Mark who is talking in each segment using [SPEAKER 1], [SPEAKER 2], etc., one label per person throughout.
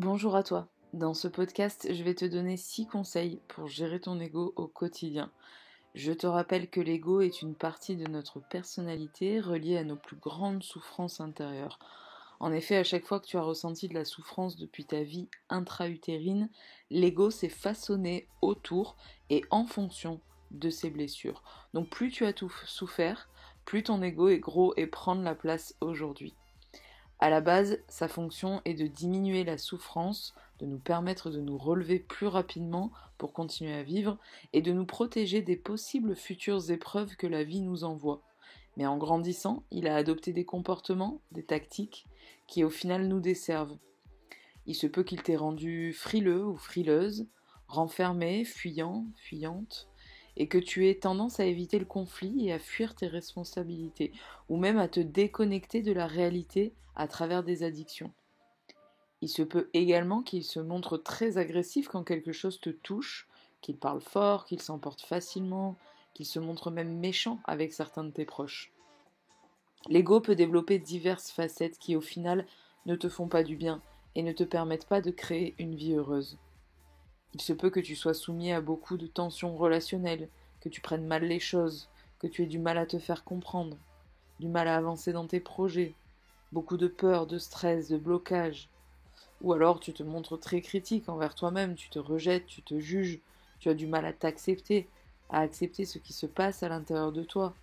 [SPEAKER 1] Bonjour à toi. Dans ce podcast, je vais te donner 6 conseils pour gérer ton ego au quotidien. Je te rappelle que l'ego est une partie de notre personnalité reliée à nos plus grandes souffrances intérieures. En effet, à chaque fois que tu as ressenti de la souffrance depuis ta vie intra-utérine, l'ego s'est façonné autour et en fonction de ces blessures. Donc plus tu as tout souffert, plus ton ego est gros et prend de la place aujourd'hui. À la base, sa fonction est de diminuer la souffrance, de nous permettre de nous relever plus rapidement pour continuer à vivre et de nous protéger des possibles futures épreuves que la vie nous envoie. Mais en grandissant, il a adopté des comportements, des tactiques qui au final nous desservent. Il se peut qu'il t'ait rendu frileux ou frileuse, renfermé, fuyant, fuyante, et que tu aies tendance à éviter le conflit et à fuir tes responsabilités, ou même à te déconnecter de la réalité à travers des addictions. Il se peut également qu'il se montre très agressif quand quelque chose te touche, qu'il parle fort, qu'il s'emporte facilement, qu'il se montre même méchant avec certains de tes proches. L'ego peut développer diverses facettes qui au final ne te font pas du bien et ne te permettent pas de créer une vie heureuse. Il se peut que tu sois soumis à beaucoup de tensions relationnelles, que tu prennes mal les choses, que tu aies du mal à te faire comprendre, du mal à avancer dans tes projets, beaucoup de peur, de stress, de blocage. Ou alors tu te montres très critique envers toi-même, tu te rejettes, tu te juges, tu as du mal à t'accepter, à accepter ce qui se passe à l'intérieur de toi,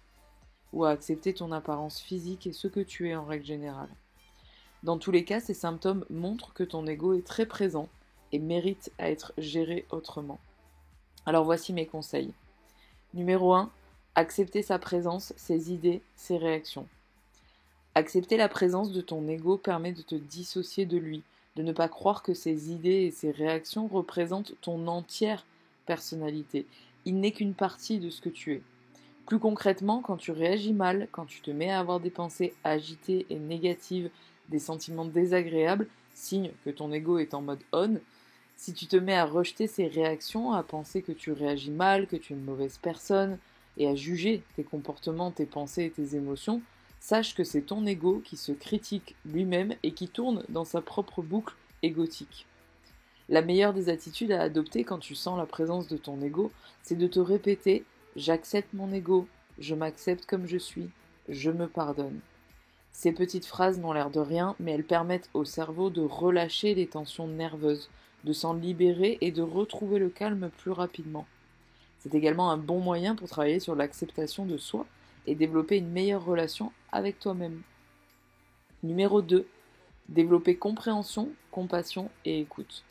[SPEAKER 1] ou à accepter ton apparence physique et ce que tu es en règle générale. Dans tous les cas, ces symptômes montrent que ton ego est très présent et mérite à être géré autrement. Alors voici mes conseils. Numéro 1, accepter sa présence, ses idées, ses réactions. Accepter la présence de ton ego permet de te dissocier de lui, de ne pas croire que ses idées et ses réactions représentent ton entière personnalité. Il n'est qu'une partie de ce que tu es. Plus concrètement, quand tu réagis mal, quand tu te mets à avoir des pensées agitées et négatives, des sentiments désagréables, signe que ton ego est en mode on, si tu te mets à rejeter ces réactions, à penser que tu réagis mal, que tu es une mauvaise personne, et à juger tes comportements, tes pensées et tes émotions, sache que c'est ton ego qui se critique lui-même et qui tourne dans sa propre boucle égotique. La meilleure des attitudes à adopter quand tu sens la présence de ton ego, c'est de te répéter « J'accepte mon ego, je m'accepte comme je suis, je me pardonne ». Ces petites phrases n'ont l'air de rien, mais elles permettent au cerveau de relâcher les tensions nerveuses, de s'en libérer et de retrouver le calme plus rapidement. C'est également un bon moyen pour travailler sur l'acceptation de soi et développer une meilleure relation avec toi-même. Numéro 2. Développer compréhension, compassion et écoute.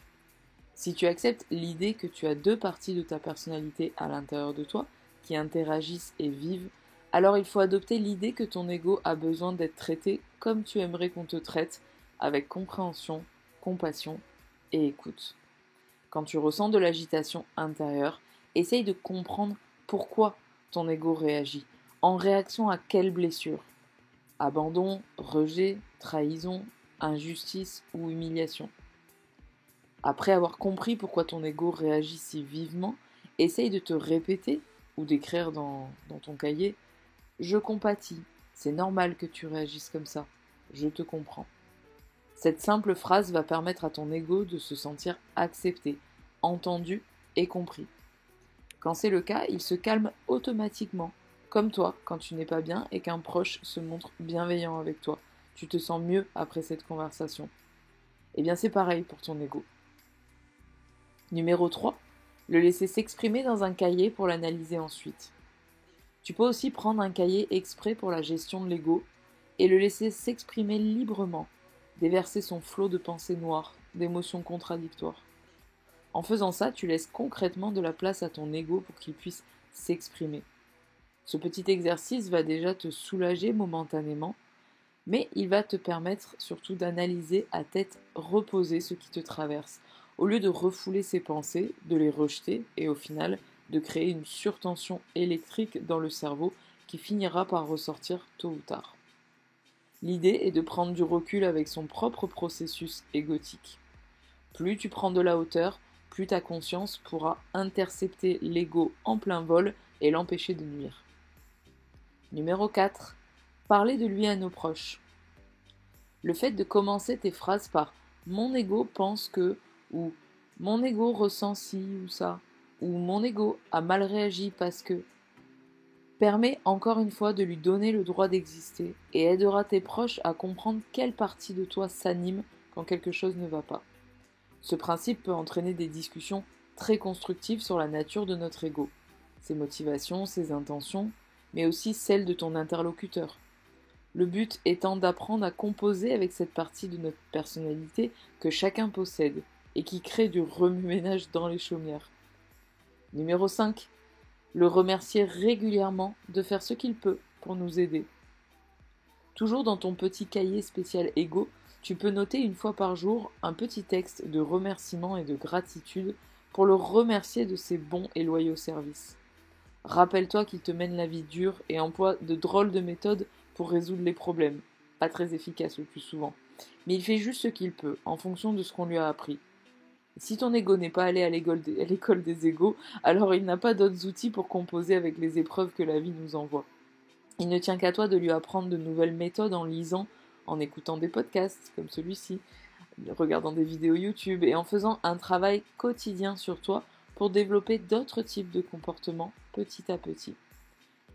[SPEAKER 1] Si tu acceptes l'idée que tu as deux parties de ta personnalité à l'intérieur de toi, qui interagissent et vivent, alors il faut adopter l'idée que ton ego a besoin d'être traité comme tu aimerais qu'on te traite, avec compréhension, compassion et écoute. Quand tu ressens de l'agitation intérieure, essaye de comprendre pourquoi ton ego réagit, en réaction à quelle blessure. Abandon, rejet, trahison, injustice ou humiliation. Après avoir compris pourquoi ton ego réagit si vivement, essaye de te répéter ou d'écrire dans ton cahier « Je compatis, c'est normal que tu réagisses comme ça, je te comprends ». Cette simple phrase va permettre à ton ego de se sentir accepté, entendu et compris. Quand c'est le cas, il se calme automatiquement, comme toi quand tu n'es pas bien et qu'un proche se montre bienveillant avec toi. Tu te sens mieux après cette conversation. Eh bien c'est pareil pour ton ego. Numéro 3. Le laisser s'exprimer dans un cahier pour l'analyser ensuite. Tu peux aussi prendre un cahier exprès pour la gestion de l'ego et le laisser s'exprimer librement, déverser son flot de pensées noires, d'émotions contradictoires. En faisant ça, tu laisses concrètement de la place à ton ego pour qu'il puisse s'exprimer. Ce petit exercice va déjà te soulager momentanément, mais il va te permettre surtout d'analyser à tête reposée ce qui te traverse, au lieu de refouler ces pensées, de les rejeter et au final de créer une surtension électrique dans le cerveau qui finira par ressortir tôt ou tard. L'idée est de prendre du recul avec son propre processus égotique. Plus tu prends de la hauteur, plus ta conscience pourra intercepter l'ego en plein vol et l'empêcher de nuire. Numéro 4. Parler de lui à nos proches. Le fait de commencer tes phrases par mon ego pense que, ou mon ego ressent ci ou ça, ou mon ego a mal réagi parce que, permet encore une fois de lui donner le droit d'exister et aidera tes proches à comprendre quelle partie de toi s'anime quand quelque chose ne va pas. Ce principe peut entraîner des discussions très constructives sur la nature de notre ego, ses motivations, ses intentions, mais aussi celles de ton interlocuteur. Le but étant d'apprendre à composer avec cette partie de notre personnalité que chacun possède et qui crée du remue-ménage dans les chaumières. Numéro 5. Le remercier régulièrement de faire ce qu'il peut pour nous aider. Toujours dans ton petit cahier spécial ego, tu peux noter une fois par jour un petit texte de remerciement et de gratitude pour le remercier de ses bons et loyaux services. Rappelle-toi qu'il te mène la vie dure et emploie de drôles de méthodes pour résoudre les problèmes. Pas très efficace le plus souvent. Mais il fait juste ce qu'il peut, en fonction de ce qu'on lui a appris. Si ton ego n'est pas allé à l'école des égos, alors il n'a pas d'autres outils pour composer avec les épreuves que la vie nous envoie. Il ne tient qu'à toi de lui apprendre de nouvelles méthodes en lisant, en écoutant des podcasts comme celui-ci, en regardant des vidéos YouTube et en faisant un travail quotidien sur toi pour développer d'autres types de comportements petit à petit.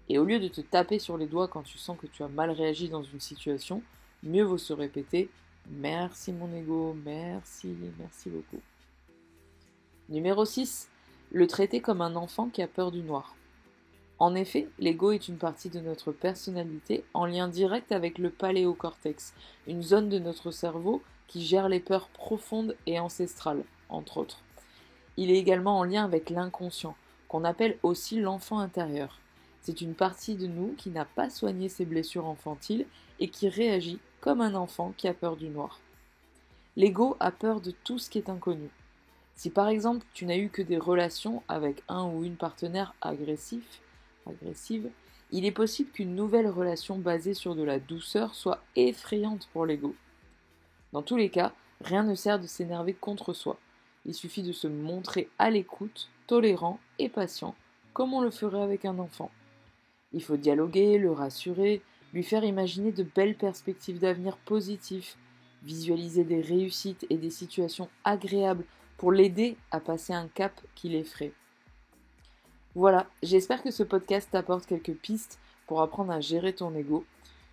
[SPEAKER 1] Et au lieu de te taper sur les doigts quand tu sens que tu as mal réagi dans une situation, mieux vaut se répéter « Merci mon ego, merci, merci beaucoup ». Numéro 6. Le traiter comme un enfant qui a peur du noir. En effet, l'ego est une partie de notre personnalité en lien direct avec le paléocortex, une zone de notre cerveau qui gère les peurs profondes et ancestrales, entre autres. Il est également en lien avec l'inconscient, qu'on appelle aussi l'enfant intérieur. C'est une partie de nous qui n'a pas soigné ses blessures infantiles et qui réagit comme un enfant qui a peur du noir. L'ego a peur de tout ce qui est inconnu. Si par exemple tu n'as eu que des relations avec un ou une partenaire agressive, il est possible qu'une nouvelle relation basée sur de la douceur soit effrayante pour l'ego. Dans tous les cas, rien ne sert de s'énerver contre soi. Il suffit de se montrer à l'écoute, tolérant et patient, comme on le ferait avec un enfant. Il faut dialoguer, le rassurer, lui faire imaginer de belles perspectives d'avenir positifs, visualiser des réussites et des situations agréables pour l'aider à passer un cap qui l'effraie. Voilà, j'espère que ce podcast t'apporte quelques pistes pour apprendre à gérer ton ego.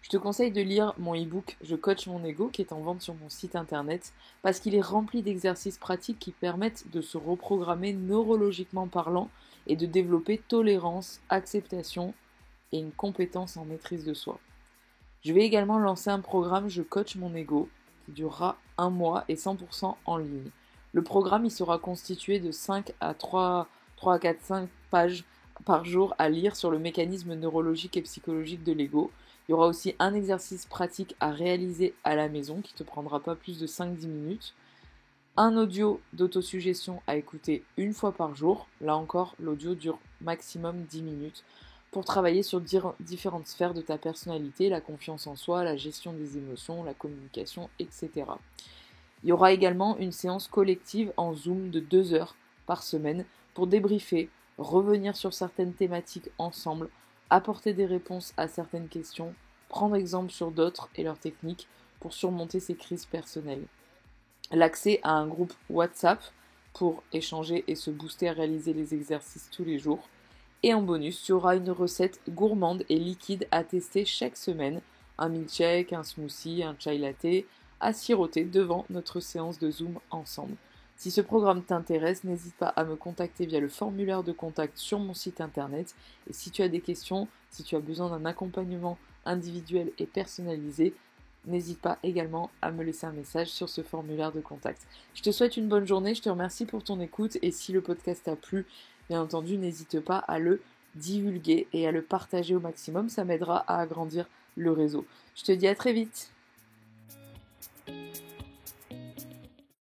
[SPEAKER 1] Je te conseille de lire mon e-book « Je coach mon ego » qui est en vente sur mon site internet parce qu'il est rempli d'exercices pratiques qui permettent de se reprogrammer neurologiquement parlant et de développer tolérance, acceptation et une compétence en maîtrise de soi. Je vais également lancer un programme « Je coach mon ego » qui durera 1 mois et 100% en ligne. Le programme il sera constitué de 5 à 5 pages par jour à lire sur le mécanisme neurologique et psychologique de l'ego. Il y aura aussi un exercice pratique à réaliser à la maison qui ne te prendra pas plus de 5-10 minutes. Un audio d'autosuggestion à écouter une fois par jour. Là encore, l'audio dure maximum 10 minutes pour travailler sur différentes sphères de ta personnalité, la confiance en soi, la gestion des émotions, la communication, etc. Il y aura également une séance collective en Zoom de 2 heures par semaine pour débriefer, revenir sur certaines thématiques ensemble, apporter des réponses à certaines questions, prendre exemple sur d'autres et leurs techniques pour surmonter ces crises personnelles. L'accès à un groupe WhatsApp pour échanger et se booster à réaliser les exercices tous les jours. Et en bonus, tu auras une recette gourmande et liquide à tester chaque semaine, un milkshake, un smoothie, un chai latte, à siroter devant notre séance de Zoom ensemble. Si ce programme t'intéresse, n'hésite pas à me contacter via le formulaire de contact sur mon site internet. Et si tu as des questions, si tu as besoin d'un accompagnement individuel et personnalisé, n'hésite pas également à me laisser un message sur ce formulaire de contact. Je te souhaite une bonne journée, je te remercie pour ton écoute et si le podcast t'a plu, bien entendu, n'hésite pas à le divulguer et à le partager au maximum, ça m'aidera à agrandir le réseau. Je te dis à très vite.